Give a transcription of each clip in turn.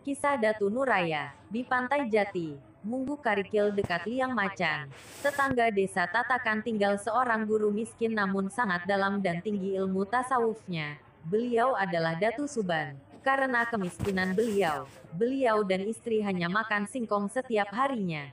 Kisah Datu Nuraya, di Pantai Jati, Munggu Karikil dekat Liang Macan. Tetangga desa Tatakan tinggal seorang guru miskin namun sangat dalam dan tinggi ilmu tasawufnya. Beliau adalah Datu Suban. Karena kemiskinan beliau dan istri hanya makan singkong setiap harinya.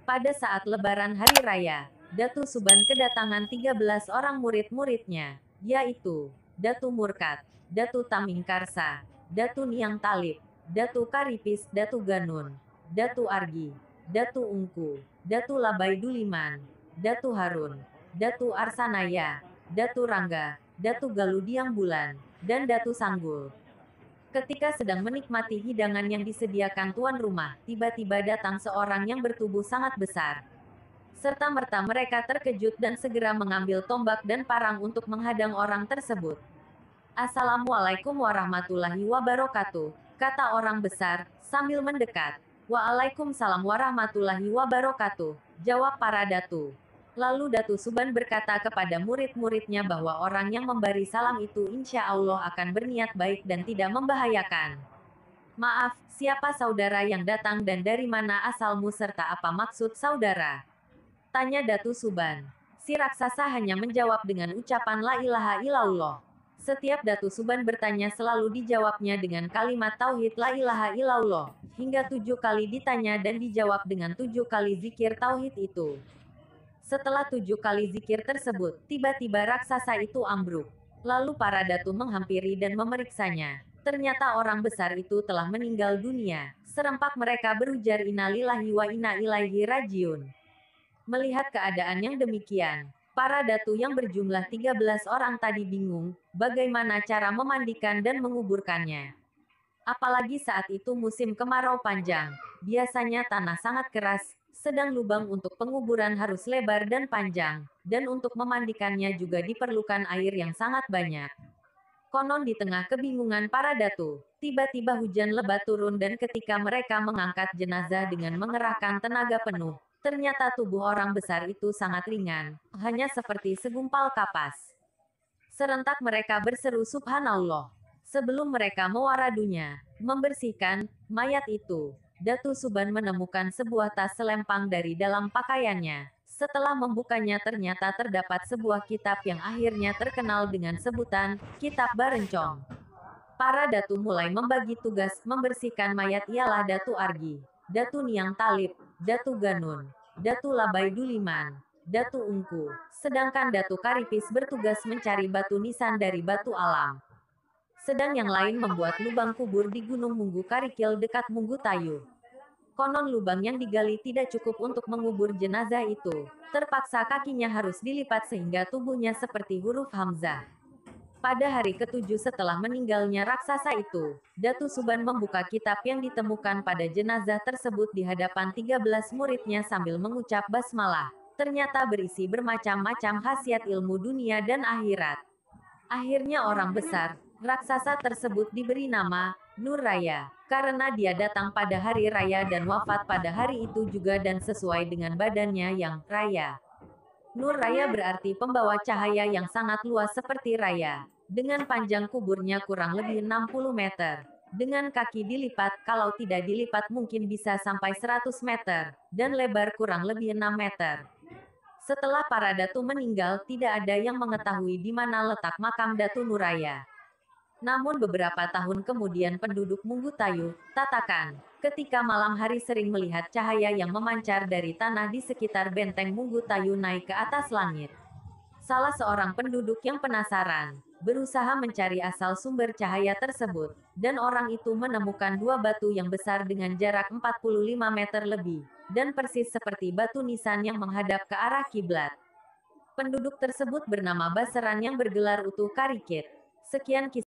Pada saat lebaran hari raya, Datu Suban kedatangan 13 orang murid-muridnya, yaitu Datu Murkat, Datu Taming Karsa, Datu Niang Talib, Datu Karipis, Datu Ganun, Datu Argi, Datu Ungku, Datu Labai Duliman, Datu Harun, Datu Arsanaya, Datu Rangga, Datu Galudiang Bulan, dan Datu Sanggul. Ketika sedang menikmati hidangan yang disediakan tuan rumah, tiba-tiba datang seorang yang bertubuh sangat besar. Serta-merta mereka terkejut dan segera mengambil tombak dan parang untuk menghadang orang tersebut. Assalamualaikum warahmatullahi wabarakatuh, kata orang besar, sambil mendekat. Waalaikumsalam warahmatullahi wabarakatuh, jawab para datu. Lalu Datu Suban berkata kepada murid-muridnya bahwa orang yang memberi salam itu insya Allah akan berniat baik dan tidak membahayakan. Maaf, siapa saudara yang datang dan dari mana asalmu serta apa maksud saudara? Tanya Datu Suban. Si raksasa hanya menjawab dengan ucapan la ilaha illallah. Setiap Datu Suban bertanya selalu dijawabnya dengan kalimat tauhid la ilaha illallah. Hingga 7 kali ditanya dan dijawab dengan 7 kali zikir tauhid itu. Setelah 7 kali zikir tersebut, tiba-tiba raksasa itu ambruk. Lalu para datu menghampiri dan memeriksanya. Ternyata orang besar itu telah meninggal dunia. Serempak mereka berujar innalillahi wa inna ilaihi rajiun. Melihat keadaan yang demikian, para datu yang berjumlah 13 orang tadi bingung, bagaimana cara memandikan dan menguburkannya. Apalagi saat itu musim kemarau panjang, biasanya tanah sangat keras, sedang lubang untuk penguburan harus lebar dan panjang, dan untuk memandikannya juga diperlukan air yang sangat banyak. Konon di tengah kebingungan para datu, tiba-tiba hujan lebat turun dan ketika mereka mengangkat jenazah dengan mengerahkan tenaga penuh, ternyata tubuh orang besar itu sangat ringan, hanya seperti segumpal kapas. Serentak mereka berseru subhanallah. Sebelum mereka mewaradunya, membersihkan mayat itu, Datu Suban menemukan sebuah tas selempang dari dalam pakaiannya. Setelah membukanya ternyata terdapat sebuah kitab yang akhirnya terkenal dengan sebutan Kitab Barencong. Para datu mulai membagi tugas membersihkan mayat ialah Datu Argi, Datu Niang Talib, Datu Ganun, Datu Labai Duliman, Datu Ungku, sedangkan Datu Karipis bertugas mencari batu nisan dari batu alam. Sedang yang lain membuat lubang kubur di Gunung Munggu Karikil dekat Munggu Tayu. Konon lubang yang digali tidak cukup untuk mengubur jenazah itu. Terpaksa kakinya harus dilipat sehingga tubuhnya seperti huruf Hamzah. Pada hari ketujuh setelah meninggalnya raksasa itu, Datu Suban membuka kitab yang ditemukan pada jenazah tersebut di hadapan 13 muridnya sambil mengucap basmalah. Ternyata berisi bermacam-macam khasiat ilmu dunia dan akhirat. Akhirnya orang besar, raksasa tersebut diberi nama Nur Raya, karena dia datang pada hari raya dan wafat pada hari itu juga dan sesuai dengan badannya yang raya. Nur Raya berarti pembawa cahaya yang sangat luas seperti raya. Dengan panjang kuburnya kurang lebih 60 meter. Dengan kaki dilipat, kalau tidak dilipat mungkin bisa sampai 100 meter, dan lebar kurang lebih 6 meter. Setelah para datu meninggal, tidak ada yang mengetahui di mana letak makam Datu Nuraya. Namun beberapa tahun kemudian penduduk Munggu Tayu, Tatakan, ketika malam hari sering melihat cahaya yang memancar dari tanah di sekitar benteng Munggu Tayu naik ke atas langit. Salah seorang penduduk yang penasaran, berusaha mencari asal sumber cahaya tersebut, dan orang itu menemukan dua batu yang besar dengan jarak 45 meter lebih, dan persis seperti batu nisan yang menghadap ke arah kiblat. Penduduk tersebut bernama Baseran yang bergelar utuh Karikit. Sekian kisah.